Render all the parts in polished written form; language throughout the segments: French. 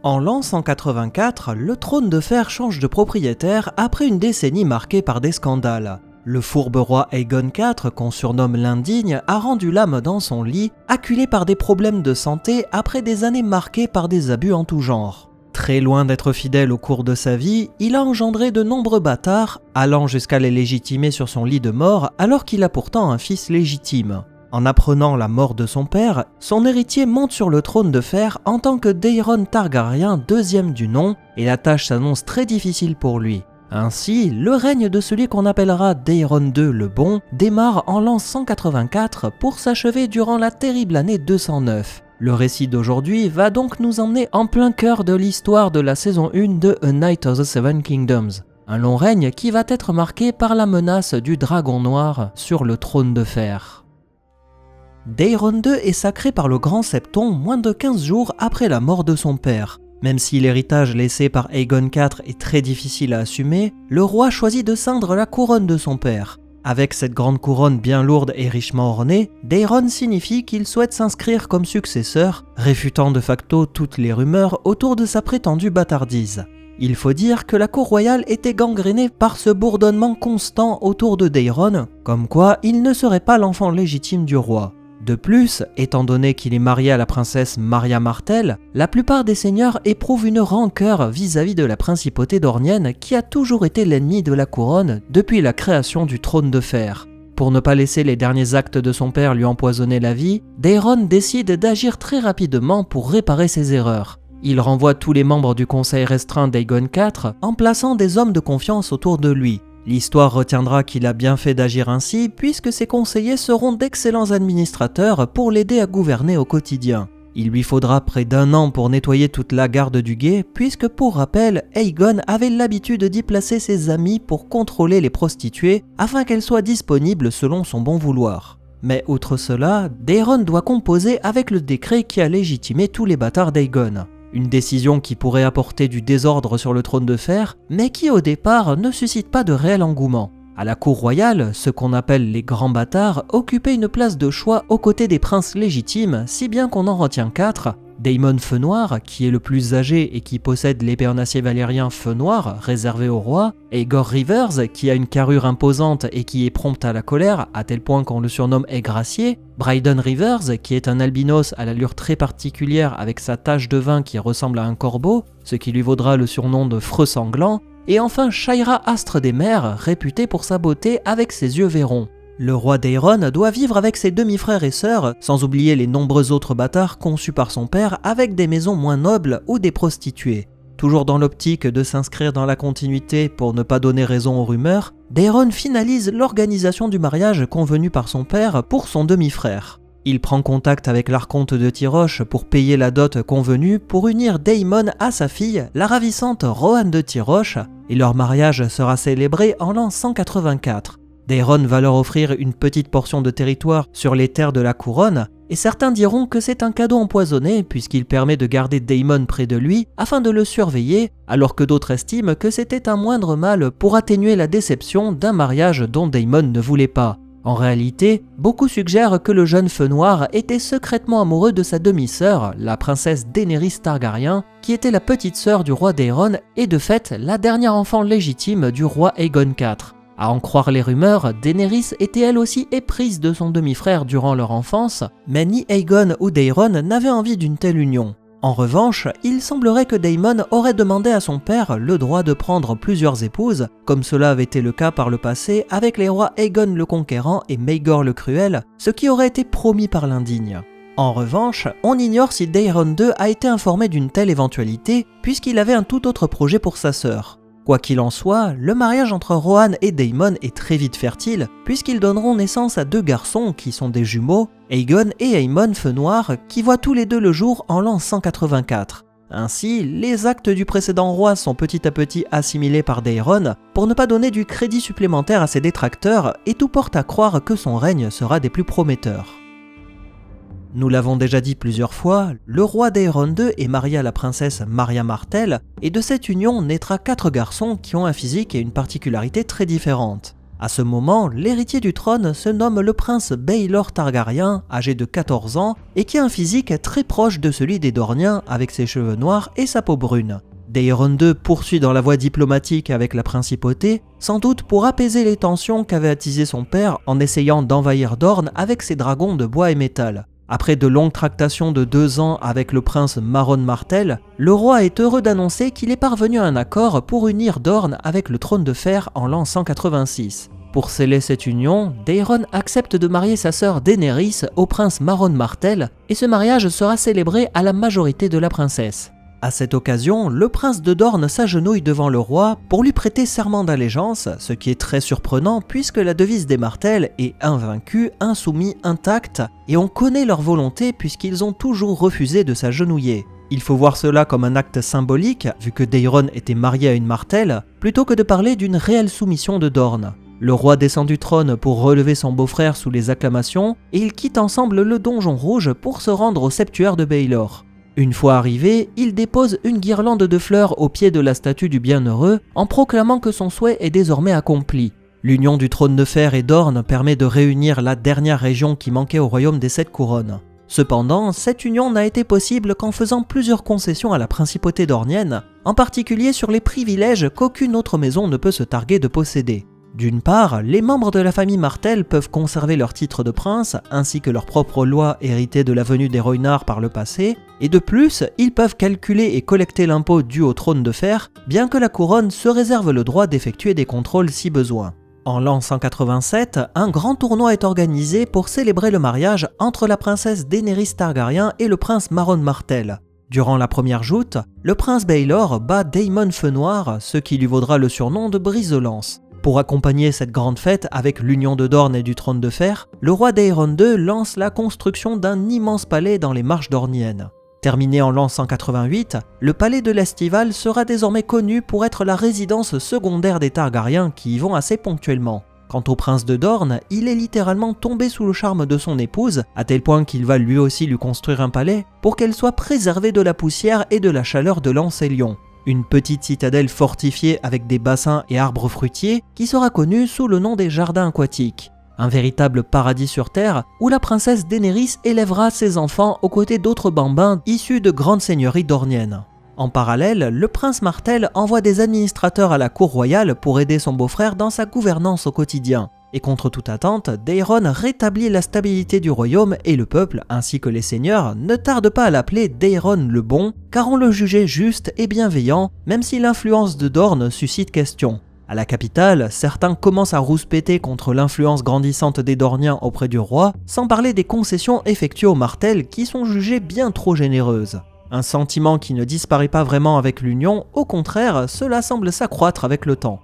En l'an 184, le trône de fer change de propriétaire après une décennie marquée par des scandales. Le fourbe roi Aegon IV, qu'on surnomme l'indigne, a rendu l'âme dans son lit, acculé par des problèmes de santé après des années marquées par des abus en tout genre. Très loin d'être fidèle au cours de sa vie, il a engendré de nombreux bâtards, allant jusqu'à les légitimer sur son lit de mort alors qu'il a pourtant un fils légitime. En apprenant la mort de son père, son héritier monte sur le trône de fer en tant que Daeron Targaryen, deuxième du nom, et la tâche s'annonce très difficile pour lui. Ainsi, le règne de celui qu'on appellera Daeron II le Bon démarre en l'an 184 pour s'achever durant la terrible année 209. Le récit d'aujourd'hui va donc nous emmener en plein cœur de l'histoire de la saison 1 de A Night of the Seven Kingdoms, un long règne qui va être marqué par la menace du dragon noir sur le trône de fer. Daeron II est sacré par le grand septon moins de 15 jours après la mort de son père. Même si l'héritage laissé par Aegon IV est très difficile à assumer, le roi choisit de ceindre la couronne de son père. Avec cette grande couronne bien lourde et richement ornée, Daeron signifie qu'il souhaite s'inscrire comme successeur, réfutant de facto toutes les rumeurs autour de sa prétendue bâtardise. Il faut dire que la cour royale était gangrénée par ce bourdonnement constant autour de Daeron, comme quoi il ne serait pas l'enfant légitime du roi. De plus, étant donné qu'il est marié à la princesse Marya Martell, la plupart des seigneurs éprouvent une rancœur vis-à-vis de la principauté dornienne qui a toujours été l'ennemi de la couronne depuis la création du trône de fer. Pour ne pas laisser les derniers actes de son père lui empoisonner la vie, Daeron décide d'agir très rapidement pour réparer ses erreurs. Il renvoie tous les membres du conseil restreint d'Aegon IV en plaçant des hommes de confiance autour de lui. L'histoire retiendra qu'il a bien fait d'agir ainsi puisque ses conseillers seront d'excellents administrateurs pour l'aider à gouverner au quotidien. Il lui faudra près d'1 an pour nettoyer toute la garde du guet puisque pour rappel, Aegon avait l'habitude d'y placer ses amis pour contrôler les prostituées afin qu'elles soient disponibles selon son bon vouloir. Mais outre cela, Daeron doit composer avec le décret qui a légitimé tous les bâtards d'Aegon. Une décision qui pourrait apporter du désordre sur le trône de fer, mais qui au départ ne suscite pas de réel engouement. À la cour royale, ce qu'on appelle les grands bâtards occupaient une place de choix aux côtés des princes légitimes, si bien qu'on en retient 4. Daemon Feu Noir, qui est le plus âgé et qui possède l'épée en acier valérien Feu Noir, réservé au roi, Aegor Rivers, qui a une carrure imposante et qui est prompte à la colère, à tel point qu'on le surnomme Aigracier, Bryden Rivers, qui est un albinos à l'allure très particulière avec sa tache de vin qui ressemble à un corbeau, ce qui lui vaudra le surnom de Freux Sanglant, et enfin Shaira Astre des Mers, réputé pour sa beauté avec ses yeux vairons. Le roi Daeron doit vivre avec ses demi-frères et sœurs, sans oublier les nombreux autres bâtards conçus par son père avec des maisons moins nobles ou des prostituées. Toujours dans l'optique de s'inscrire dans la continuité pour ne pas donner raison aux rumeurs, Daeron finalise l'organisation du mariage convenu par son père pour son demi-frère. Il prend contact avec l'archonte de Tyroche pour payer la dot convenue pour unir Daemon à sa fille, la ravissante Rohanne de Tyroche, et leur mariage sera célébré en l'an 184. Daeron va leur offrir une petite portion de territoire sur les terres de la couronne, et certains diront que c'est un cadeau empoisonné puisqu'il permet de garder Daemon près de lui afin de le surveiller, alors que d'autres estiment que c'était un moindre mal pour atténuer la déception d'un mariage dont Daemon ne voulait pas. En réalité, beaucoup suggèrent que le jeune Feu Noir était secrètement amoureux de sa demi-sœur, la princesse Daenerys Targaryen, qui était la petite sœur du roi Daeron et de fait la dernière enfant légitime du roi Aegon IV. À en croire les rumeurs, Daenerys était elle aussi éprise de son demi-frère durant leur enfance, mais ni Aegon ou Daeron n'avaient envie d'une telle union. En revanche, il semblerait que Daemon aurait demandé à son père le droit de prendre plusieurs épouses, comme cela avait été le cas par le passé avec les rois Aegon le Conquérant et Maegor le Cruel, ce qui aurait été promis par l'indigne. En revanche, on ignore si Daeron II a été informé d'une telle éventualité, puisqu'il avait un tout autre projet pour sa sœur. Quoi qu'il en soit, le mariage entre Rohanne et Daemon est très vite fertile, puisqu'ils donneront naissance à 2 garçons qui sont des jumeaux, Aegon et Aemon Feu Noir, qui voient tous les deux le jour en l'an 184. Ainsi, les actes du précédent roi sont petit à petit assimilés par Daeron, pour ne pas donner du crédit supplémentaire à ses détracteurs, et tout porte à croire que son règne sera des plus prometteurs. Nous l'avons déjà dit plusieurs fois, le roi Daeron II est marié à la princesse Marya Martell, et de cette union naîtra 4 garçons qui ont un physique et une particularité très différentes. À ce moment, l'héritier du trône se nomme le prince Baelor Targaryen, âgé de 14 ans, et qui a un physique très proche de celui des Dorniens avec ses cheveux noirs et sa peau brune. Daeron II poursuit dans la voie diplomatique avec la principauté, sans doute pour apaiser les tensions qu'avait attisées son père en essayant d'envahir Dorne avec ses dragons de bois et métal. Après de longues tractations de 2 ans avec le prince Maron Martell, le roi est heureux d'annoncer qu'il est parvenu à un accord pour unir Dorne avec le trône de fer en l'an 186. Pour sceller cette union, Daeron accepte de marier sa sœur Daenerys au prince Maron Martell et ce mariage sera célébré à la majorité de la princesse. À cette occasion, le prince de Dorne s'agenouille devant le roi pour lui prêter serment d'allégeance, ce qui est très surprenant puisque la devise des Martell est invaincu, insoumis, intact, et on connaît leur volonté puisqu'ils ont toujours refusé de s'agenouiller. Il faut voir cela comme un acte symbolique, vu que Daeron était marié à une Martell, plutôt que de parler d'une réelle soumission de Dorne. Le roi descend du trône pour relever son beau-frère sous les acclamations, et ils quittent ensemble le donjon rouge pour se rendre au septuaire de Baelor. Une fois arrivé, il dépose une guirlande de fleurs au pied de la statue du bienheureux en proclamant que son souhait est désormais accompli. L'union du trône de fer et d'Orne permet de réunir la dernière région qui manquait au royaume des 7 couronnes. Cependant, cette union n'a été possible qu'en faisant plusieurs concessions à la principauté dornienne, en particulier sur les privilèges qu'aucune autre maison ne peut se targuer de posséder. D'une part, les membres de la famille Martell peuvent conserver leur titre de prince, ainsi que leurs propres lois héritées de la venue des Rhoynar par le passé, et de plus, ils peuvent calculer et collecter l'impôt dû au trône de fer, bien que la couronne se réserve le droit d'effectuer des contrôles si besoin. En l'an 187, un grand tournoi est organisé pour célébrer le mariage entre la princesse Daenerys Targaryen et le prince Maron Martell. Durant la première joute, le prince Baelor bat Daemon Feu Noir, ce qui lui vaudra le surnom de Brise-Lance. Pour accompagner cette grande fête avec l'union de Dorne et du trône de fer, le roi Daeron II lance la construction d'un immense palais dans les marches dorniennes. Terminé en l'an 188, le palais de l'Estival sera désormais connu pour être la résidence secondaire des Targaryens qui y vont assez ponctuellement. Quant au prince de Dorne, il est littéralement tombé sous le charme de son épouse, à tel point qu'il va lui aussi lui construire un palais pour qu'elle soit préservée de la poussière et de la chaleur de l'Ancélion. Une petite citadelle fortifiée avec des bassins et arbres fruitiers qui sera connue sous le nom des jardins aquatiques. Un véritable paradis sur terre où la princesse Daenerys élèvera ses enfants aux côtés d'autres bambins issus de grandes seigneuries dorniennes. En parallèle, le prince Martell envoie des administrateurs à la cour royale pour aider son beau-frère dans sa gouvernance au quotidien. Et contre toute attente, Daeron rétablit la stabilité du royaume et le peuple, ainsi que les seigneurs, ne tardent pas à l'appeler Daeron le Bon, car on le jugeait juste et bienveillant, même si l'influence de Dorne suscite question. À la capitale, certains commencent à rouspéter contre l'influence grandissante des Dorniens auprès du roi, sans parler des concessions effectuées aux Martell qui sont jugées bien trop généreuses. Un sentiment qui ne disparaît pas vraiment avec l'union, au contraire, cela semble s'accroître avec le temps.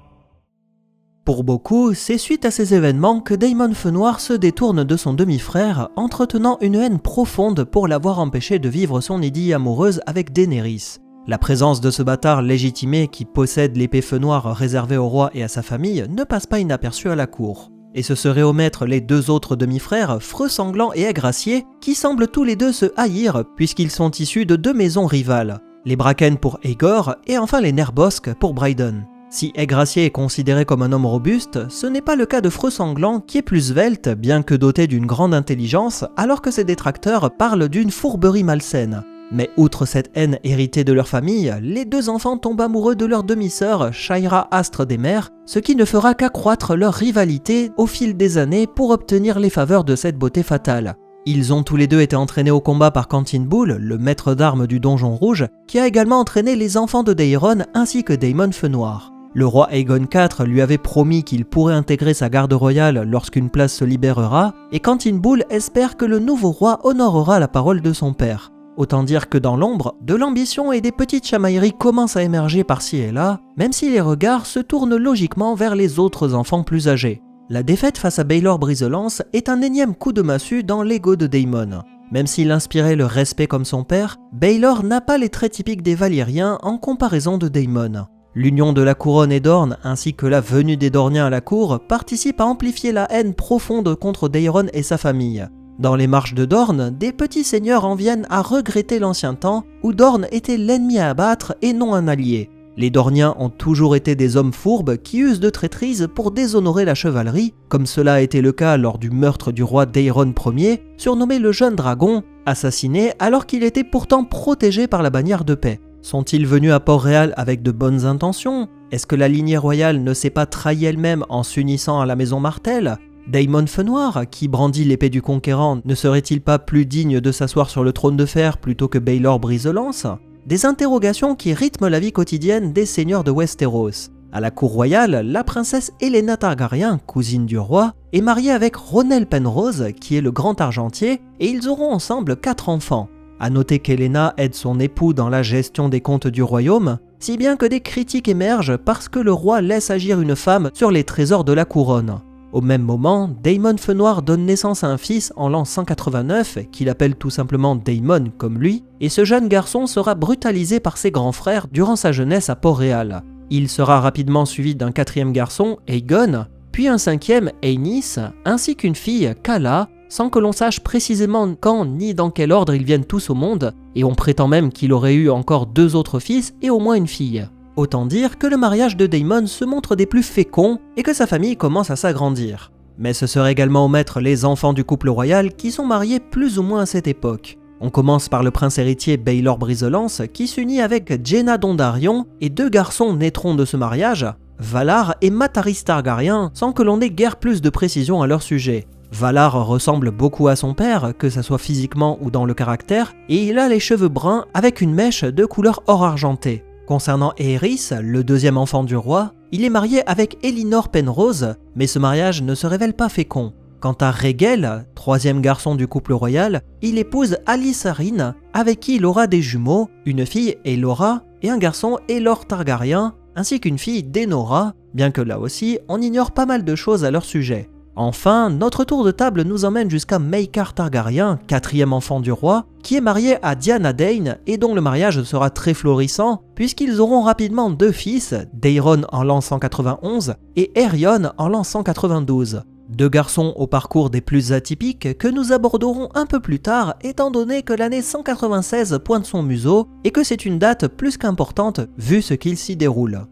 Pour beaucoup, c'est suite à ces événements que Daemon Feu Noir se détourne de son demi-frère, entretenant une haine profonde pour l'avoir empêché de vivre son idylle amoureuse avec Daenerys. La présence de ce bâtard légitimé qui possède l'épée Feu Noir réservée au roi et à sa famille ne passe pas inaperçue à la cour. Et ce serait omettre les 2 autres demi-frères, Freux Sanglant et Aigracier, qui semblent tous les deux se haïr puisqu'ils sont issus de 2 maisons rivales. Les Bracken pour Aegor et enfin les Nerbosques pour Brydon. Si Aigracier est considéré comme un homme robuste, ce n'est pas le cas de Freux Sanglant qui est plus svelte, bien que doté d'une grande intelligence, alors que ses détracteurs parlent d'une fourberie malsaine. Mais outre cette haine héritée de leur famille, les 2 enfants tombent amoureux de leur demi-sœur, Shaira Astre des Mers, ce qui ne fera qu'accroître leur rivalité au fil des années pour obtenir les faveurs de cette beauté fatale. Ils ont tous les 2 été entraînés au combat par Quentyn Bull, le maître d'armes du Donjon Rouge, qui a également entraîné les enfants de Daeron ainsi que Daemon Feu Noir. Le roi Aegon IV lui avait promis qu'il pourrait intégrer sa garde royale lorsqu'une place se libérera, et Quentyn Bull espère que le nouveau roi honorera la parole de son père. Autant dire que dans l'ombre, de l'ambition et des petites chamailleries commencent à émerger par-ci et là, même si les regards se tournent logiquement vers les autres enfants plus âgés. La défaite face à Baelor Brise-Lance est un énième coup de massue dans l'ego de Daemon. Même s'il inspirait le respect comme son père, Baelor n'a pas les traits typiques des Valyriens en comparaison de Daemon. L'union de la couronne et Dorne ainsi que la venue des Dorniens à la cour participent à amplifier la haine profonde contre Daeron et sa famille. Dans les marches de Dorne, des petits seigneurs en viennent à regretter l'ancien temps où Dorne était l'ennemi à abattre et non un allié. Les Dorniens ont toujours été des hommes fourbes qui usent de traîtrise pour déshonorer la chevalerie, comme cela a été le cas lors du meurtre du roi Daeron Ier, surnommé le Jeune Dragon, assassiné alors qu'il était pourtant protégé par la bannière de paix. Sont-ils venus à Port-Réal avec de bonnes intentions? Est-ce que la lignée royale ne s'est pas trahie elle-même en s'unissant à la maison Martell? Daemon Fenoir, qui brandit l'épée du conquérant, ne serait-il pas plus digne de s'asseoir sur le trône de fer plutôt que Baelor Brise-Lance? Des interrogations qui rythment la vie quotidienne des seigneurs de Westeros. À la cour royale, la princesse Helaena Targaryen, cousine du roi, est mariée avec Ronel Penrose, qui est le grand argentier, et ils auront ensemble 4 enfants. À noter qu'Helaena aide son époux dans la gestion des comptes du royaume, si bien que des critiques émergent parce que le roi laisse agir une femme sur les trésors de la couronne. Au même moment, Daemon Fenoir donne naissance à un fils en l'an 189, qu'il appelle tout simplement Daemon comme lui, et ce jeune garçon sera brutalisé par ses grands frères durant sa jeunesse à Port-Réal. Il sera rapidement suivi d'un 4e garçon, Aegon, puis un 5e, Aenys, ainsi qu'une fille, Calla, sans que l'on sache précisément quand ni dans quel ordre ils viennent tous au monde, et on prétend même qu'il aurait eu encore 2 autres fils et au moins une fille. Autant dire que le mariage de Daemon se montre des plus féconds et que sa famille commence à s'agrandir. Mais ce serait également omettre les enfants du couple royal qui sont mariés plus ou moins à cette époque. On commence par le prince héritier Baelor Brise-Lance qui s'unit avec Jaina Dondarrion et 2 garçons naîtront de ce mariage, Valar et Mataris Targaryen, sans que l'on ait guère plus de précision à leur sujet. Valar ressemble beaucoup à son père, que ce soit physiquement ou dans le caractère, et il a les cheveux bruns avec une mèche de couleur or argenté. Concernant Aerys, le 2e enfant du roi, il est marié avec Elinor Penrose, mais ce mariage ne se révèle pas fécond. Quant à Rhaegal, 3e garçon du couple royal, il épouse Alyce Arryn, avec qui il aura des jumeaux, une fille Aelora et un garçon Aelor Targaryen, ainsi qu'une fille Daenora, bien que là aussi on ignore pas mal de choses à leur sujet. Enfin, notre tour de table nous emmène jusqu'à Maekar Targaryen, 4e enfant du roi, qui est marié à Dyanna Dane et dont le mariage sera très florissant, puisqu'ils auront rapidement 2 fils, Daeron en l'an 191 et Aerion en l'an 192. 2 garçons au parcours des plus atypiques que nous aborderons un peu plus tard, étant donné que l'année 196 pointe son museau et que c'est une date plus qu'importante vu ce qu'il s'y déroule.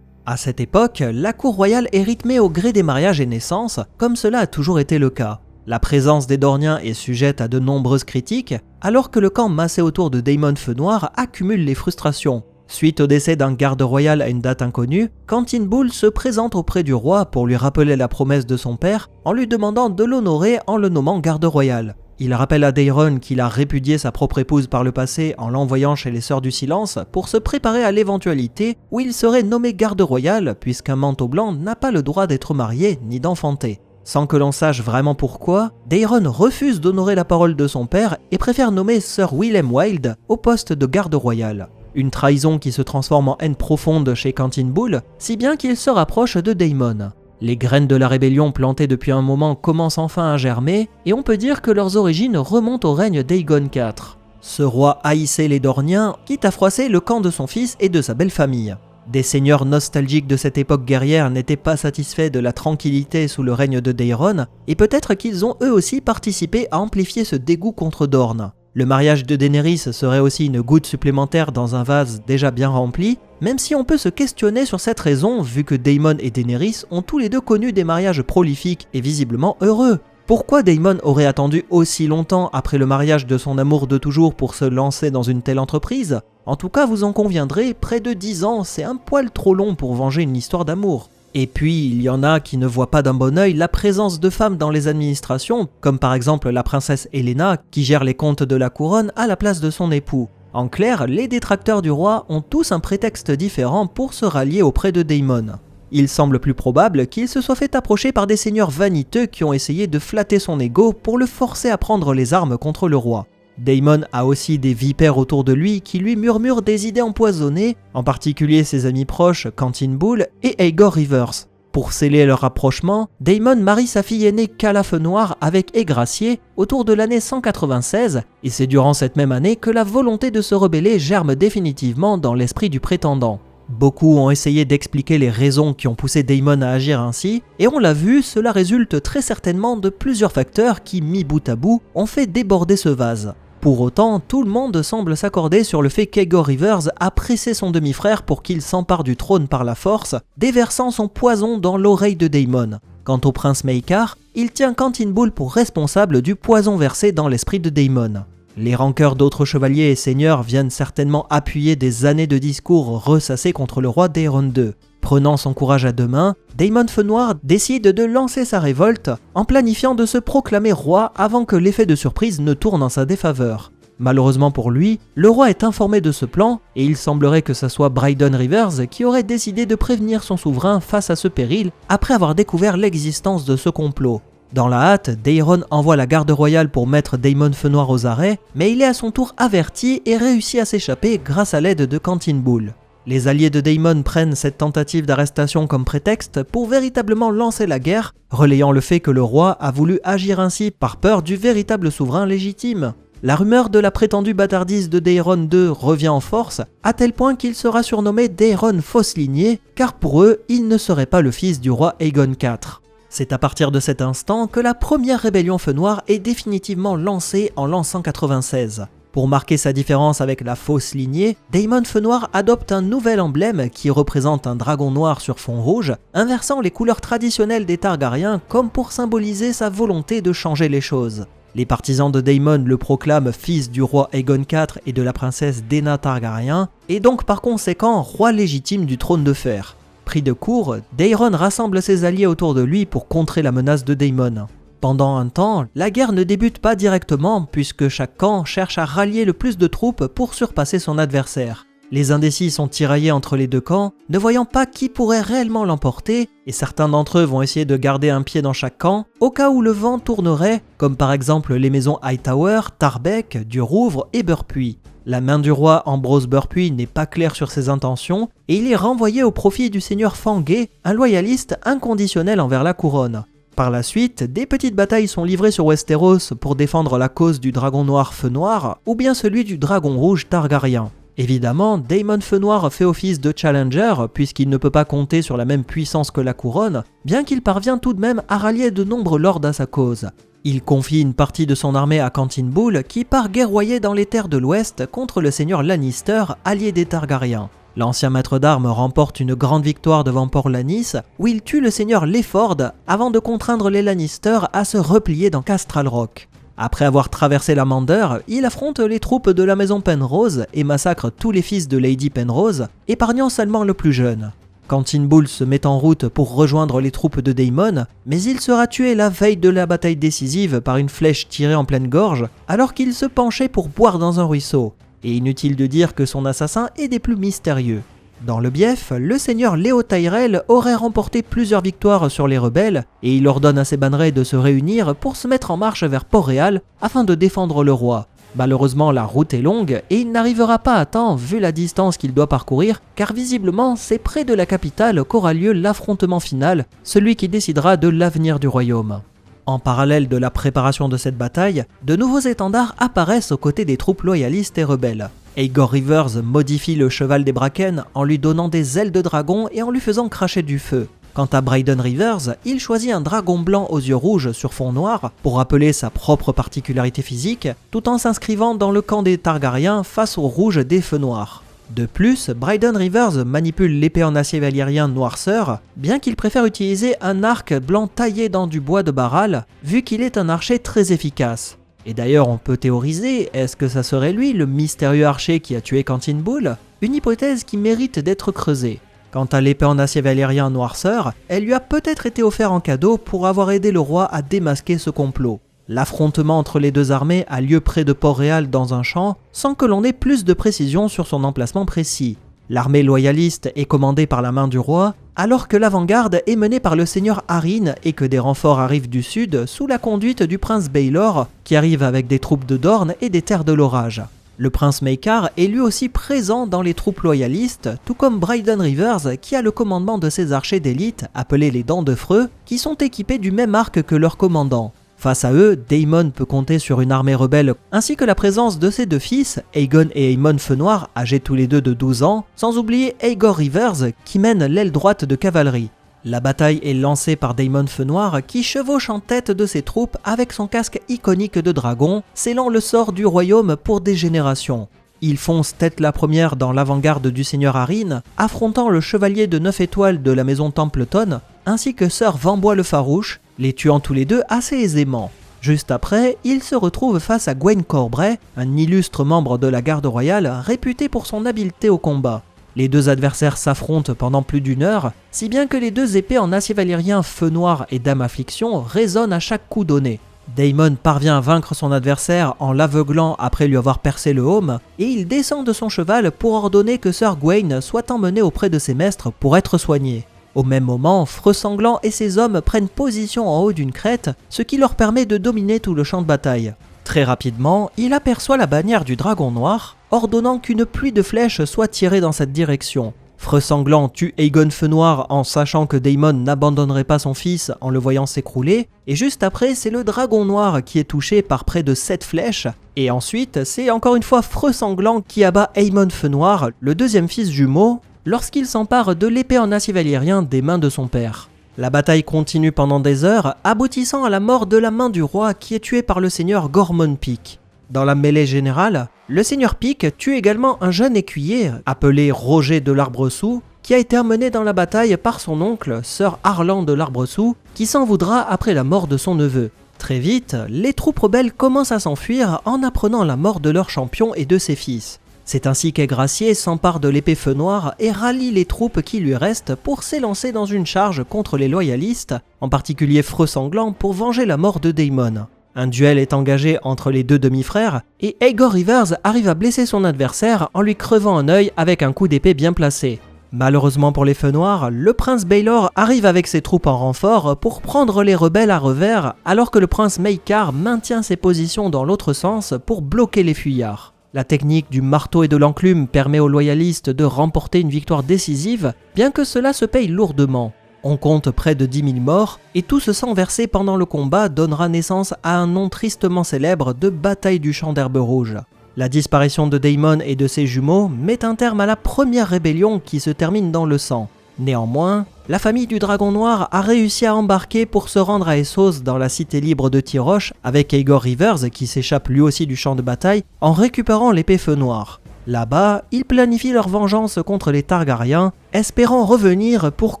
À cette époque, la cour royale est rythmée au gré des mariages et naissances, comme cela a toujours été le cas. La présence des Dorniens est sujette à de nombreuses critiques, alors que le camp massé autour de Daemon Fenoir accumule les frustrations. Suite au décès d'un garde royal à une date inconnue, Quentyn Bull se présente auprès du roi pour lui rappeler la promesse de son père en lui demandant de l'honorer en le nommant garde royal. Il rappelle à Daeron qu'il a répudié sa propre épouse par le passé en l'envoyant chez les Sœurs du Silence pour se préparer à l'éventualité où il serait nommé garde royal puisqu'un manteau blanc n'a pas le droit d'être marié ni d'enfanter. Sans que l'on sache vraiment pourquoi, Daeron refuse d'honorer la parole de son père et préfère nommer Sir Willem Wilde au poste de garde royal. Une trahison qui se transforme en haine profonde chez Quentyn Bull, si bien qu'il se rapproche de Daemon. Les graines de la rébellion plantées depuis un moment commencent enfin à germer, et on peut dire que leurs origines remontent au règne d'Aegon IV. Ce roi haïssait les Dorniens, quitte à froisser le camp de son fils et de sa belle famille. Des seigneurs nostalgiques de cette époque guerrière n'étaient pas satisfaits de la tranquillité sous le règne de Daeron, et peut-être qu'ils ont eux aussi participé à amplifier ce dégoût contre Dorne. Le mariage de Daenerys serait aussi une goutte supplémentaire dans un vase déjà bien rempli, même si on peut se questionner sur cette raison vu que Daemon et Daenerys ont tous les deux connu des mariages prolifiques et visiblement heureux. Pourquoi Daemon aurait attendu aussi longtemps après le mariage de son amour de toujours pour se lancer dans une telle entreprise? En tout cas, vous en conviendrez, près de 10 ans, c'est un poil trop long pour venger une histoire d'amour. Et puis, il y en a qui ne voient pas d'un bon œil la présence de femmes dans les administrations, comme par exemple la princesse Helaena qui gère les comptes de la couronne à la place de son époux. En clair, les détracteurs du roi ont tous un prétexte différent pour se rallier auprès de Daemon. Il semble plus probable qu'il se soit fait approcher par des seigneurs vaniteux qui ont essayé de flatter son ego pour le forcer à prendre les armes contre le roi. Daemon a aussi des vipères autour de lui qui lui murmurent des idées empoisonnées, en particulier ses amis proches Quentyn Bull et Aegor Rivers. Pour sceller leur rapprochement, Daemon marie sa fille aînée Calla Fenoir avec Aigracier autour de l'année 196, et c'est durant cette même année que la volonté de se rebeller germe définitivement dans l'esprit du prétendant. Beaucoup ont essayé d'expliquer les raisons qui ont poussé Daemon à agir ainsi, et on l'a vu, cela résulte très certainement de plusieurs facteurs qui, mis bout à bout, ont fait déborder ce vase. Pour autant, tout le monde semble s'accorder sur le fait qu'Aegor Rivers a pressé son demi-frère pour qu'il s'empare du trône par la force, déversant son poison dans l'oreille de Daemon. Quant au prince Maekar, il tient Khantyn Bull pour responsable du poison versé dans l'esprit de Daemon. Les rancœurs d'autres chevaliers et seigneurs viennent certainement appuyer des années de discours ressassés contre le roi d'Aeron II. Prenant son courage à deux mains, Daemon Feu Noir décide de lancer sa révolte en planifiant de se proclamer roi avant que l'effet de surprise ne tourne en sa défaveur. Malheureusement pour lui, le roi est informé de ce plan et il semblerait que ce soit Brydon Rivers qui aurait décidé de prévenir son souverain face à ce péril après avoir découvert l'existence de ce complot. Dans la hâte, Daeron envoie la garde royale pour mettre Daemon Feu Noir aux arrêts, mais il est à son tour averti et réussit à s'échapper grâce à l'aide de Khantyn Bull. Les alliés de Daemon prennent cette tentative d'arrestation comme prétexte pour véritablement lancer la guerre, relayant le fait que le roi a voulu agir ainsi par peur du véritable souverain légitime. La rumeur de la prétendue bâtardise de Daeron II revient en force, à tel point qu'il sera surnommé Daeron Fausse Lignée, car pour eux, il ne serait pas le fils du roi Aegon IV. C'est à partir de cet instant que la première rébellion Feu Noir est définitivement lancée en l'an 196. Pour marquer sa différence avec la fausse lignée, Daemon Feu Noir adopte un nouvel emblème qui représente un dragon noir sur fond rouge, inversant les couleurs traditionnelles des Targaryens comme pour symboliser sa volonté de changer les choses. Les partisans de Daemon le proclament fils du roi Aegon IV et de la princesse Daena Targaryen, et donc par conséquent roi légitime du trône de fer. Pris de court, Daeron rassemble ses alliés autour de lui pour contrer la menace de Daemon. Pendant un temps, la guerre ne débute pas directement puisque chaque camp cherche à rallier le plus de troupes pour surpasser son adversaire. Les indécis sont tiraillés entre les deux camps, ne voyant pas qui pourrait réellement l'emporter, et certains d'entre eux vont essayer de garder un pied dans chaque camp, au cas où le vent tournerait, comme par exemple les maisons Hightower, Tarbeck, du Rouvre et Burpuy. La main du roi Ambrose Burpuy n'est pas claire sur ses intentions, et il est renvoyé au profit du seigneur Fangué, un loyaliste inconditionnel envers la couronne. Par la suite, des petites batailles sont livrées sur Westeros pour défendre la cause du dragon noir Feu Noir ou bien celui du dragon rouge Targaryen. Évidemment, Daemon Feu Noir fait office de challenger puisqu'il ne peut pas compter sur la même puissance que la couronne, bien qu'il parvient tout de même à rallier de nombreux lords à sa cause. Il confie une partie de son armée à Khantyn Bull qui part guerroyer dans les terres de l'Ouest contre le seigneur Lannister, allié des Targaryens. L'ancien maître d'armes remporte une grande victoire devant Port-Lannis, où il tue le seigneur Leford avant de contraindre les Lannister à se replier dans Castral Rock. Après avoir traversé la Mander, il affronte les troupes de la maison Penrose et massacre tous les fils de Lady Penrose, épargnant seulement le plus jeune. Khantyn Bull se met en route pour rejoindre les troupes de Daemon, mais il sera tué la veille de la bataille décisive par une flèche tirée en pleine gorge, alors qu'il se penchait pour boire dans un ruisseau. Et inutile de dire que son assassin est des plus mystérieux. Dans le Bief, le seigneur Léo Tyrell aurait remporté plusieurs victoires sur les rebelles, et il ordonne à ses bannerets de se réunir pour se mettre en marche vers Port-Réal afin de défendre le roi. Malheureusement, la route est longue et il n'arrivera pas à temps vu la distance qu'il doit parcourir, car visiblement c'est près de la capitale qu'aura lieu l'affrontement final, celui qui décidera de l'avenir du royaume. En parallèle de la préparation de cette bataille, de nouveaux étendards apparaissent aux côtés des troupes loyalistes et rebelles. Aegor Rivers modifie le cheval des Bracken en lui donnant des ailes de dragon et en lui faisant cracher du feu. Quant à Brydon Rivers, il choisit un dragon blanc aux yeux rouges sur fond noir pour rappeler sa propre particularité physique, tout en s'inscrivant dans le camp des Targaryens face au rouge des feux noirs. De plus, Brydon Rivers manipule l'épée en acier valyrien Noirceur, bien qu'il préfère utiliser un arc blanc taillé dans du bois de Baral, vu qu'il est un archer très efficace. Et d'ailleurs on peut théoriser, est-ce que ça serait lui le mystérieux archer qui a tué Khantyn Bull? Une hypothèse qui mérite d'être creusée. Quant à l'épée en acier valyrien Noirceur, elle lui a peut-être été offerte en cadeau pour avoir aidé le roi à démasquer ce complot. L'affrontement entre les deux armées a lieu près de Port-Réal dans un champ, sans que l'on ait plus de précision sur son emplacement précis. L'armée loyaliste est commandée par la main du roi, alors que l'avant-garde est menée par le seigneur Haryn et que des renforts arrivent du sud sous la conduite du prince Baelor, qui arrive avec des troupes de Dorne et des terres de l'orage. Le prince Maekar est lui aussi présent dans les troupes loyalistes, tout comme Brydon Rivers qui a le commandement de ses archers d'élite, appelés les Dents de Freux, qui sont équipés du même arc que leur commandant. Face à eux, Daemon peut compter sur une armée rebelle, ainsi que la présence de ses deux fils, Aegon et Aemon Feu Noir, âgés tous les deux de 12 ans, sans oublier Aegor Rivers, qui mène l'aile droite de cavalerie. La bataille est lancée par Daemon Feu Noir qui chevauche en tête de ses troupes avec son casque iconique de dragon, scellant le sort du royaume pour des générations. Il fonce tête la première dans l'avant-garde du seigneur Arryn, affrontant le chevalier de 9 étoiles de la maison Templeton, ainsi que Sir Vambois le Farouche, les tuant tous les deux assez aisément. Juste après, il se retrouve face à Gwaine Corbray, un illustre membre de la garde royale réputé pour son habileté au combat. Les deux adversaires s'affrontent pendant plus d'1 heure, si bien que les deux épées en acier valyrien Feu Noir et Dame Affliction résonnent à chaque coup donné. Daemon parvient à vaincre son adversaire en l'aveuglant après lui avoir percé le haume, et il descend de son cheval pour ordonner que Sir Gwaine soit emmené auprès de ses maîtres pour être soigné. Au même moment, Freux Sanglant et ses hommes prennent position en haut d'une crête, ce qui leur permet de dominer tout le champ de bataille. Très rapidement, il aperçoit la bannière du Dragon Noir, ordonnant qu'une pluie de flèches soit tirée dans cette direction. Freux Sanglant tue Aegon Feu Noir en sachant que Daemon n'abandonnerait pas son fils en le voyant s'écrouler, et juste après c'est le Dragon Noir qui est touché par près de 7 flèches, et ensuite c'est encore une fois Freux Sanglant qui abat Aemon Feu Noir, le deuxième fils jumeau, lorsqu'il s'empare de l'épée en acier valyrien des mains de son père. La bataille continue pendant des heures, aboutissant à la mort de la main du roi qui est tué par le seigneur Gormon Pyke. Dans la mêlée générale, le seigneur Pyke tue également un jeune écuyer appelé Roger de l'Arbresous, qui a été emmené dans la bataille par son oncle, Sir Harlan de l'Arbresous, qui s'en voudra après la mort de son neveu. Très vite, les troupes rebelles commencent à s'enfuir en apprenant la mort de leur champion et de ses fils. C'est ainsi qu'Aigracier s'empare de l'épée Feu Noir et rallie les troupes qui lui restent pour s'élancer dans une charge contre les loyalistes, en particulier Freux Sanglant pour venger la mort de Daemon. Un duel est engagé entre les deux demi-frères et Aegor Rivers arrive à blesser son adversaire en lui crevant un œil avec un coup d'épée bien placé. Malheureusement pour les Feux Noirs, le prince Baelor arrive avec ses troupes en renfort pour prendre les rebelles à revers alors que le prince Maekar maintient ses positions dans l'autre sens pour bloquer les fuyards. La technique du marteau et de l'enclume permet aux loyalistes de remporter une victoire décisive, bien que cela se paye lourdement. On compte près de 10 000 morts, et tout ce sang versé pendant le combat donnera naissance à un nom tristement célèbre de bataille du Champ d'Herbe Rouge. La disparition de Daemon et de ses jumeaux met un terme à la première rébellion qui se termine dans le sang. Néanmoins, la famille du Dragon Noir a réussi à embarquer pour se rendre à Essos dans la cité libre de Tyroche avec Aegor Rivers qui s'échappe lui aussi du champ de bataille en récupérant l'épée Feu Noir. Là-bas, ils planifient leur vengeance contre les Targaryens, espérant revenir pour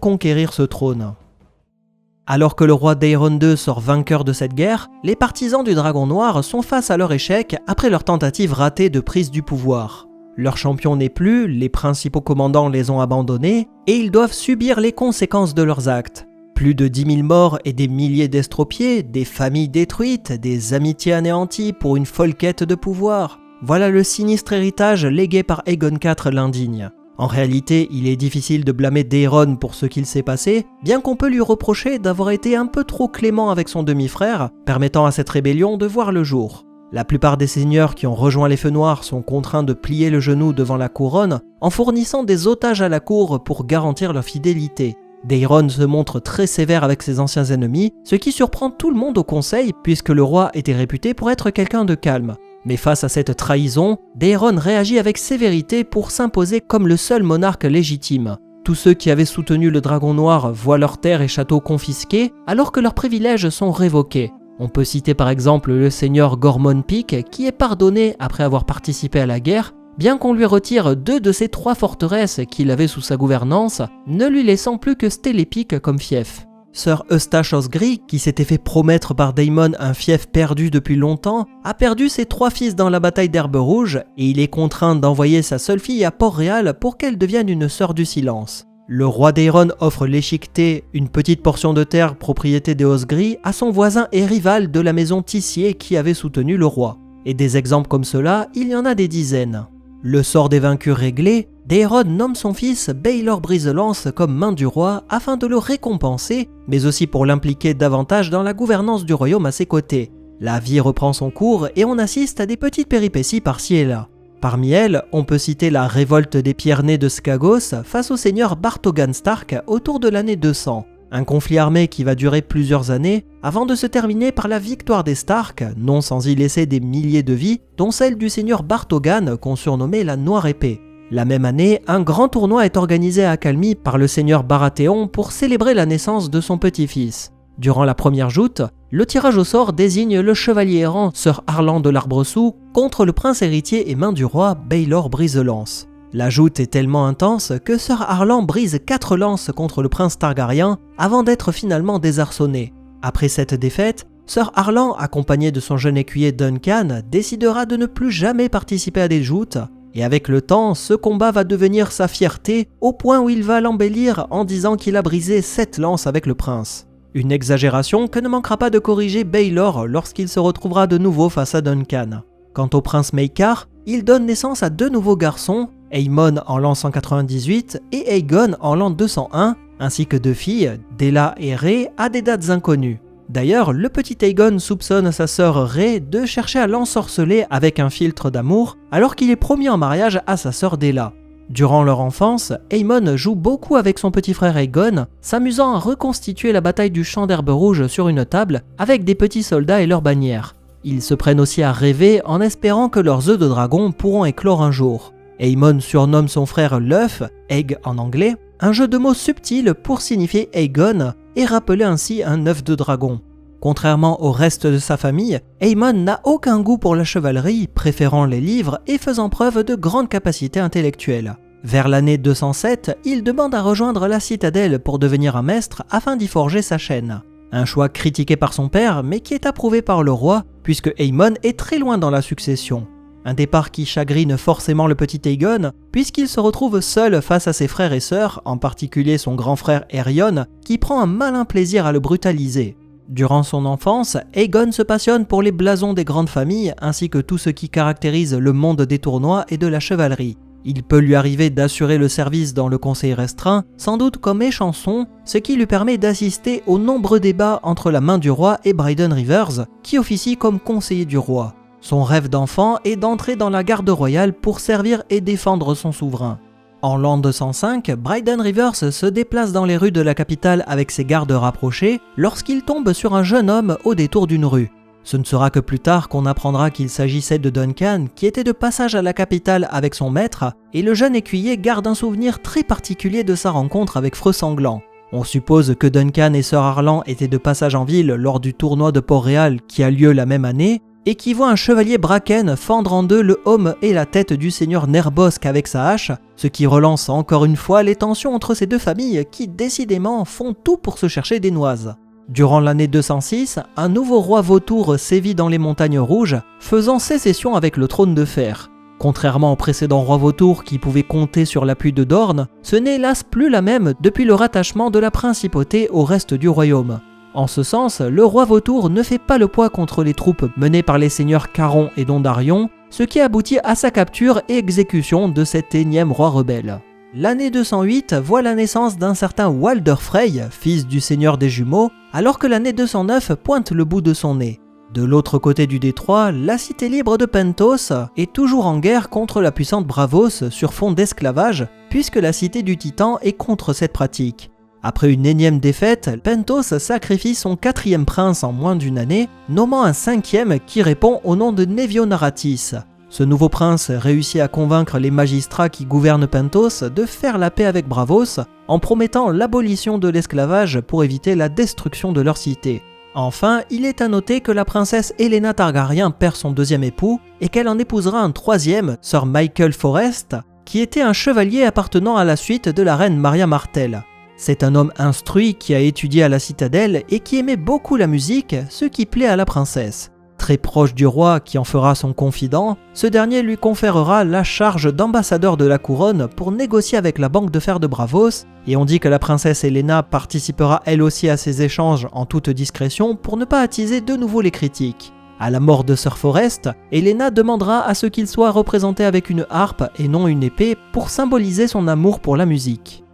conquérir ce trône. Alors que le roi Daeron II sort vainqueur de cette guerre, les partisans du Dragon Noir sont face à leur échec après leur tentative ratée de prise du pouvoir. Leur champion n'est plus, les principaux commandants les ont abandonnés, et ils doivent subir les conséquences de leurs actes. Plus de 10 000 morts et des milliers d'estropiés, des familles détruites, des amitiés anéanties pour une folle quête de pouvoir. Voilà le sinistre héritage légué par Aegon IV l'indigne. En réalité, il est difficile de blâmer Daeron pour ce qu'il s'est passé, bien qu'on peut lui reprocher d'avoir été un peu trop clément avec son demi-frère, permettant à cette rébellion de voir le jour. La plupart des seigneurs qui ont rejoint les Feux Noirs sont contraints de plier le genou devant la couronne en fournissant des otages à la cour pour garantir leur fidélité. Daeron se montre très sévère avec ses anciens ennemis, ce qui surprend tout le monde au conseil puisque le roi était réputé pour être quelqu'un de calme. Mais face à cette trahison, Daeron réagit avec sévérité pour s'imposer comme le seul monarque légitime. Tous ceux qui avaient soutenu le Dragon Noir voient leurs terres et châteaux confisqués alors que leurs privilèges sont révoqués. On peut citer par exemple le seigneur Gormon Pyke qui est pardonné après avoir participé à la guerre, bien qu'on lui retire 2 de ses 3 forteresses qu'il avait sous sa gouvernance, ne lui laissant plus que Stélépyque comme fief. Sir Eustache Osgry, qui s'était fait promettre par Daemon un fief perdu depuis longtemps, a perdu ses 3 fils dans la bataille d'Herbe Rouge et il est contraint d'envoyer sa seule fille à Port-Réal pour qu'elle devienne une sœur du silence. Le roi Daeron offre l'Échiqueté, une petite portion de terre propriété des Osgry, à son voisin et rival de la maison Tissier qui avait soutenu le roi. Et des exemples comme cela, il y en a des dizaines. Le sort des vaincus réglé, Daeron nomme son fils Baelor Brise-Lance comme main du roi afin de le récompenser, mais aussi pour l'impliquer davantage dans la gouvernance du royaume à ses côtés. La vie reprend son cours et on assiste à des petites péripéties par-ci et là. Parmi elles, on peut citer la révolte des Pierres-Nés de Skagos face au seigneur Bartogan Stark autour de l'année 200. Un conflit armé qui va durer plusieurs années avant de se terminer par la victoire des Stark, non sans y laisser des milliers de vies, dont celle du seigneur Bartogan qu'on surnommait la Noire Épée. La même année, un grand tournoi est organisé à Accalmie par le seigneur Baratheon pour célébrer la naissance de son petit-fils. Durant la première joute, le tirage au sort désigne le chevalier errant Sir Harlan de l'Arbresous contre le prince héritier et main du roi Baelor Brise-Lance. La joute est tellement intense que Sir Harlan brise 4 lances contre le prince Targaryen avant d'être finalement désarçonné. Après cette défaite, Sir Harlan, accompagné de son jeune écuyer Duncan, décidera de ne plus jamais participer à des joutes, et avec le temps, ce combat va devenir sa fierté au point où il va l'embellir en disant qu'il a brisé 7 lances avec le prince. Une exagération que ne manquera pas de corriger Baelor lorsqu'il se retrouvera de nouveau face à Duncan. Quant au prince Maekar, il donne naissance à 2 nouveaux garçons, Aemon en l'an 198 et Aegon en l'an 201, ainsi que 2 filles, Della et Rhae, à des dates inconnues. D'ailleurs, le petit Aegon soupçonne sa sœur Rhae de chercher à l'ensorceler avec un filtre d'amour, alors qu'il est promis en mariage à sa sœur Della. Durant leur enfance, Aemon joue beaucoup avec son petit frère Aegon, s'amusant à reconstituer la bataille du Champ d'Herbe Rouge sur une table avec des petits soldats et leurs bannières. Ils se prennent aussi à rêver en espérant que leurs œufs de dragon pourront éclore un jour. Aemon surnomme son frère l'œuf, egg en anglais, un jeu de mots subtil pour signifier Aegon et rappeler ainsi un œuf de dragon. Contrairement au reste de sa famille, Aemon n'a aucun goût pour la chevalerie, préférant les livres et faisant preuve de grandes capacités intellectuelles. Vers l'année 207, il demande à rejoindre la citadelle pour devenir un maître afin d'y forger sa chaîne. Un choix critiqué par son père mais qui est approuvé par le roi puisque Aemon est très loin dans la succession. Un départ qui chagrine forcément le petit Aegon, puisqu'il se retrouve seul face à ses frères et sœurs, en particulier son grand frère Aerion, qui prend un malin plaisir à le brutaliser. Durant son enfance, Aegon se passionne pour les blasons des grandes familles, ainsi que tout ce qui caractérise le monde des tournois et de la chevalerie. Il peut lui arriver d'assurer le service dans le conseil restreint, sans doute comme échanson, ce qui lui permet d'assister aux nombreux débats entre la main du roi et Bryden Rivers, qui officie comme conseiller du roi. Son rêve d'enfant est d'entrer dans la garde royale pour servir et défendre son souverain. En l'an 205, Bryden Rivers se déplace dans les rues de la capitale avec ses gardes rapprochés lorsqu'il tombe sur un jeune homme au détour d'une rue. Ce ne sera que plus tard qu'on apprendra qu'il s'agissait de Duncan qui était de passage à la capitale avec son maître et le jeune écuyer garde un souvenir très particulier de sa rencontre avec Freux Sanglant. On suppose que Duncan et Sir Harlan étaient de passage en ville lors du tournoi de Port-Réal qui a lieu la même année et qui voit un chevalier Bracken fendre en deux le haume et la tête du seigneur Nerbosque avec sa hache, ce qui relance encore une fois les tensions entre ces deux familles qui décidément font tout pour se chercher des noises. Durant l'année 206, un nouveau roi vautour sévit dans les montagnes rouges, faisant sécession avec le trône de fer. Contrairement au précédent roi vautour qui pouvait compter sur l'appui de Dorne, ce n'est hélas plus la même depuis le rattachement de la principauté au reste du royaume. En ce sens, le roi vautour ne fait pas le poids contre les troupes menées par les seigneurs Caron et Dondarion, ce qui aboutit à sa capture et exécution de cet énième roi rebelle. L'année 208 voit la naissance d'un certain Walder Frey, fils du seigneur des jumeaux, alors que l'année 209 pointe le bout de son nez. De l'autre côté du détroit, la cité libre de Pentos est toujours en guerre contre la puissante Braavos sur fond d'esclavage, puisque la cité du Titan est contre cette pratique. Après une énième défaite, Pentos sacrifie son 4e prince en moins d'une année, nommant un 5e qui répond au nom de Nevionaratis. Ce nouveau prince réussit à convaincre les magistrats qui gouvernent Pentos de faire la paix avec Braavos en promettant l'abolition de l'esclavage pour éviter la destruction de leur cité. Enfin, il est à noter que la princesse Helaena Targaryen perd son 2e époux et qu'elle en épousera un 3e, Sir Michael Forrest, qui était un chevalier appartenant à la suite de la reine Maria Martell. C'est un homme instruit qui a étudié à la citadelle et qui aimait beaucoup la musique, ce qui plaît à la princesse. Très proche du roi qui en fera son confident, ce dernier lui conférera la charge d'ambassadeur de la couronne pour négocier avec la banque de fer de Braavos, et on dit que la princesse Helaena participera elle aussi à ces échanges en toute discrétion pour ne pas attiser de nouveau les critiques. À la mort de Sir Forrest, Helaena demandera à ce qu'il soit représenté avec une harpe et non une épée pour symboliser son amour pour la musique.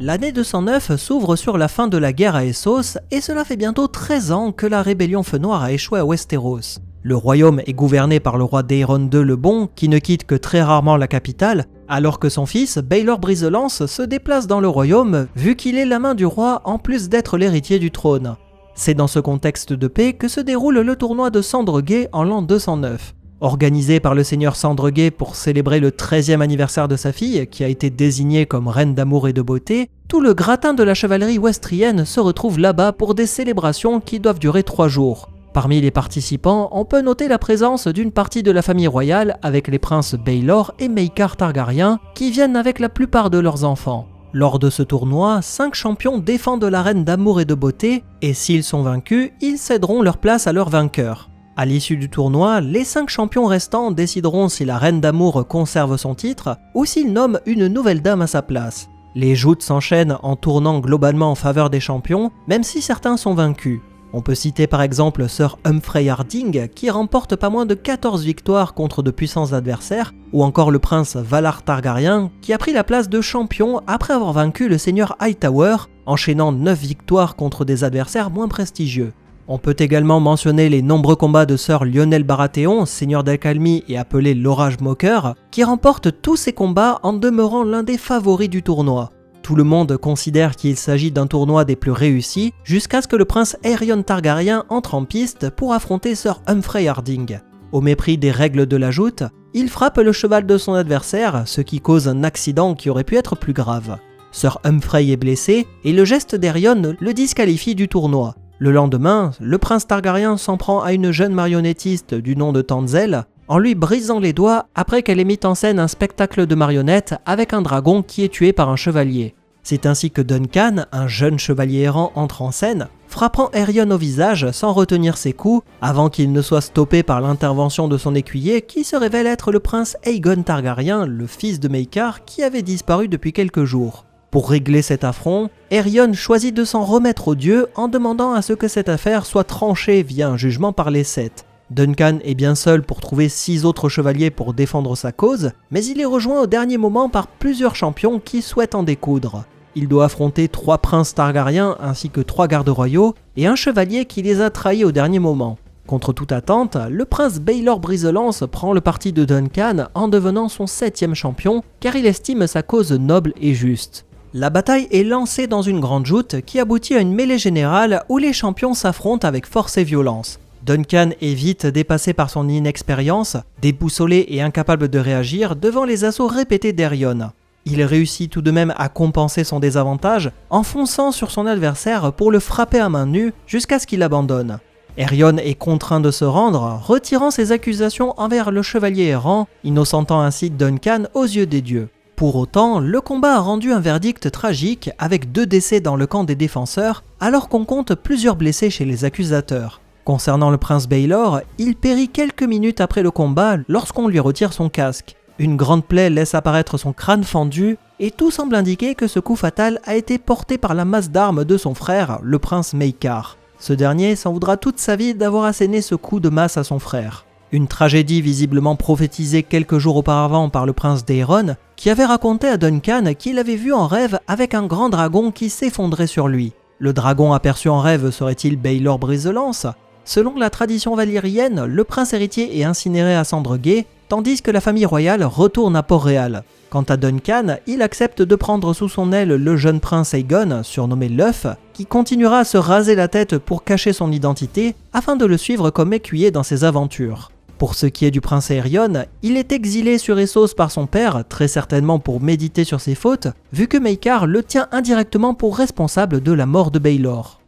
L'année 209 s'ouvre sur la fin de la guerre à Essos et cela fait bientôt 13 ans que la rébellion Feu Noir a échoué à Westeros. Le royaume est gouverné par le roi Daeron II le Bon qui ne quitte que très rarement la capitale, alors que son fils Baelor Brise-Lance se déplace dans le royaume vu qu'il est la main du roi en plus d'être l'héritier du trône. C'est dans ce contexte de paix que se déroule le tournoi de Sandregué en l'an 209. Organisé par le seigneur Sandreguet pour célébrer le 13e anniversaire de sa fille, qui a été désignée comme reine d'amour et de beauté, tout le gratin de la chevalerie westrienne se retrouve là-bas pour des célébrations qui doivent durer 3 jours. Parmi les participants, on peut noter la présence d'une partie de la famille royale avec les princes Baelor et Maekar Targaryen qui viennent avec la plupart de leurs enfants. Lors de ce tournoi, 5 champions défendent la reine d'amour et de beauté et s'ils sont vaincus, ils céderont leur place à leur vainqueur. À l'issue du tournoi, les 5 champions restants décideront si la reine d'amour conserve son titre ou s'ils nomment une nouvelle dame à sa place. Les joutes s'enchaînent en tournant globalement en faveur des champions, même si certains sont vaincus. On peut citer par exemple Sir Humphrey Harding qui remporte pas moins de 14 victoires contre de puissants adversaires, ou encore le prince Valar Targaryen qui a pris la place de champion après avoir vaincu le seigneur Hightower, enchaînant 9 victoires contre des adversaires moins prestigieux. On peut également mentionner les nombreux combats de Sir Lionel Baratheon, seigneur d'Accalmie et appelé l'Orage Moqueur, qui remporte tous ses combats en demeurant l'un des favoris du tournoi. Tout le monde considère qu'il s'agit d'un tournoi des plus réussis, jusqu'à ce que le prince Aerion Targaryen entre en piste pour affronter Sir Humphrey Harding. Au mépris des règles de la joute, il frappe le cheval de son adversaire, ce qui cause un accident qui aurait pu être plus grave. Sir Humphrey est blessé et le geste d'Aerion le disqualifie du tournoi. Le lendemain, le prince Targaryen s'en prend à une jeune marionnettiste du nom de Tanzel, en lui brisant les doigts après qu'elle ait mis en scène un spectacle de marionnettes avec un dragon qui est tué par un chevalier. C'est ainsi que Duncan, un jeune chevalier errant, entre en scène, frappant Aerion au visage sans retenir ses coups, avant qu'il ne soit stoppé par l'intervention de son écuyer qui se révèle être le prince Aegon Targaryen, le fils de Maekar qui avait disparu depuis quelques jours. Pour régler cet affront, Aerion choisit de s'en remettre aux dieux en demandant à ce que cette affaire soit tranchée via un jugement par les 7. Duncan est bien seul pour trouver 6 autres chevaliers pour défendre sa cause, mais il est rejoint au dernier moment par plusieurs champions qui souhaitent en découdre. Il doit affronter 3 princes Targaryens ainsi que 3 gardes royaux et un chevalier qui les a trahis au dernier moment. Contre toute attente, le prince Baelor Brise-Lance prend le parti de Duncan en devenant son 7e champion car il estime sa cause noble et juste. La bataille est lancée dans une grande joute qui aboutit à une mêlée générale où les champions s'affrontent avec force et violence. Duncan est vite dépassé par son inexpérience, déboussolé et incapable de réagir devant les assauts répétés d'Aerion. Il réussit tout de même à compenser son désavantage en fonçant sur son adversaire pour le frapper à main nue jusqu'à ce qu'il abandonne. Aerion est contraint de se rendre, retirant ses accusations envers le chevalier errant, innocentant ainsi Duncan aux yeux des dieux. Pour autant, le combat a rendu un verdict tragique avec 2 décès dans le camp des défenseurs, alors qu'on compte plusieurs blessés chez les accusateurs. Concernant le prince Baelor, il périt quelques minutes après le combat lorsqu'on lui retire son casque. Une grande plaie laisse apparaître son crâne fendu et tout semble indiquer que ce coup fatal a été porté par la masse d'armes de son frère, le prince Maekar. Ce dernier s'en voudra toute sa vie d'avoir asséné ce coup de masse à son frère. Une tragédie visiblement prophétisée quelques jours auparavant par le prince Daeron, qui avait raconté à Duncan qu'il avait vu en rêve avec un grand dragon qui s'effondrait sur lui. Le dragon aperçu en rêve serait-il Baelor Brise-Lance ? Selon la tradition valyrienne, le prince héritier est incinéré à Sandreguet, tandis que la famille royale retourne à Port-Réal. Quant à Duncan, il accepte de prendre sous son aile le jeune prince Aegon, surnommé l'œuf, qui continuera à se raser la tête pour cacher son identité, afin de le suivre comme écuyer dans ses aventures. Pour ce qui est du prince Aerion, il est exilé sur Essos par son père, très certainement pour méditer sur ses fautes, vu que Maekar le tient indirectement pour responsable de la mort de Baelor.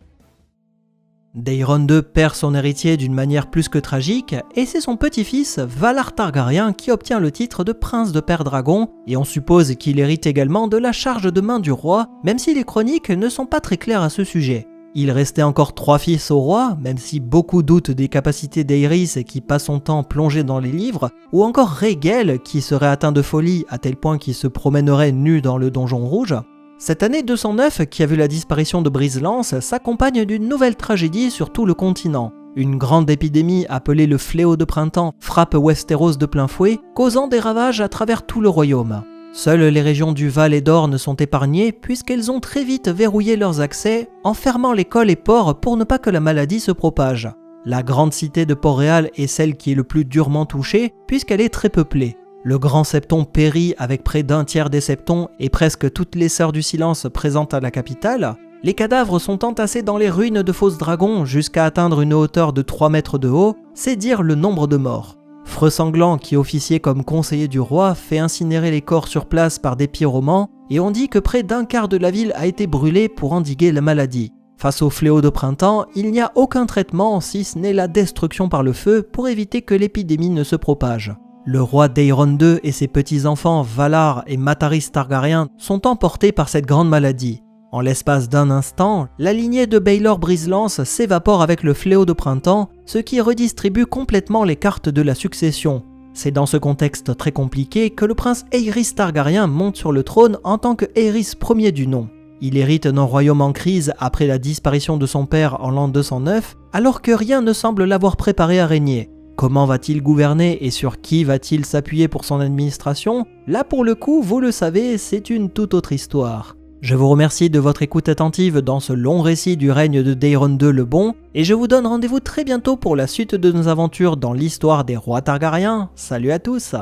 Daeron II perd son héritier d'une manière plus que tragique, et c'est son petit-fils, Valar Targaryen, qui obtient le titre de prince de Père Dragon, et on suppose qu'il hérite également de la charge de main du roi, même si les chroniques ne sont pas très claires à ce sujet. Il restait encore 3 fils au roi, même si beaucoup doutent des capacités d'Aerys qui passe son temps plongé dans les livres, ou encore Rhaegal qui serait atteint de folie à tel point qu'il se promènerait nu dans le donjon rouge. Cette année 209, qui a vu la disparition de Brise-Lance, s'accompagne d'une nouvelle tragédie sur tout le continent. Une grande épidémie appelée le fléau de printemps frappe Westeros de plein fouet, causant des ravages à travers tout le royaume. Seules les régions du Val et d'Orne sont épargnées puisqu'elles ont très vite verrouillé leurs accès en fermant les cols et ports pour ne pas que la maladie se propage. La grande cité de Port-Réal est celle qui est le plus durement touchée puisqu'elle est très peuplée. Le Grand Septon périt avec près d'un tiers des septons et presque toutes les Sœurs du Silence présentes à la capitale. Les cadavres sont entassés dans les ruines de Fosse Dragon jusqu'à atteindre une hauteur de 3 mètres de haut, c'est dire le nombre de morts. L'affreux sanglant qui officiait comme conseiller du roi fait incinérer les corps sur place par des pyromans et on dit que près d'un quart de la ville a été brûlée pour endiguer la maladie. Face au fléau de printemps, il n'y a aucun traitement si ce n'est la destruction par le feu pour éviter que l'épidémie ne se propage. Le roi Daeron II et ses petits-enfants Valar et Mataris Targaryen sont emportés par cette grande maladie. En l'espace d'un instant, la lignée de Baelor Brise-Lance s'évapore avec le fléau de printemps, ce qui redistribue complètement les cartes de la succession. C'est dans ce contexte très compliqué que le prince Aerys Targaryen monte sur le trône en tant que Aerys Ier du nom. Il hérite d'un royaume en crise après la disparition de son père en l'an 209, alors que rien ne semble l'avoir préparé à régner. Comment va-t-il gouverner et sur qui va-t-il s'appuyer pour son administration? Là pour le coup, vous le savez, c'est une toute autre histoire. Je vous remercie de votre écoute attentive dans ce long récit du règne de Daeron II le Bon, et je vous donne rendez-vous très bientôt pour la suite de nos aventures dans l'histoire des rois Targaryens. Salut à tous!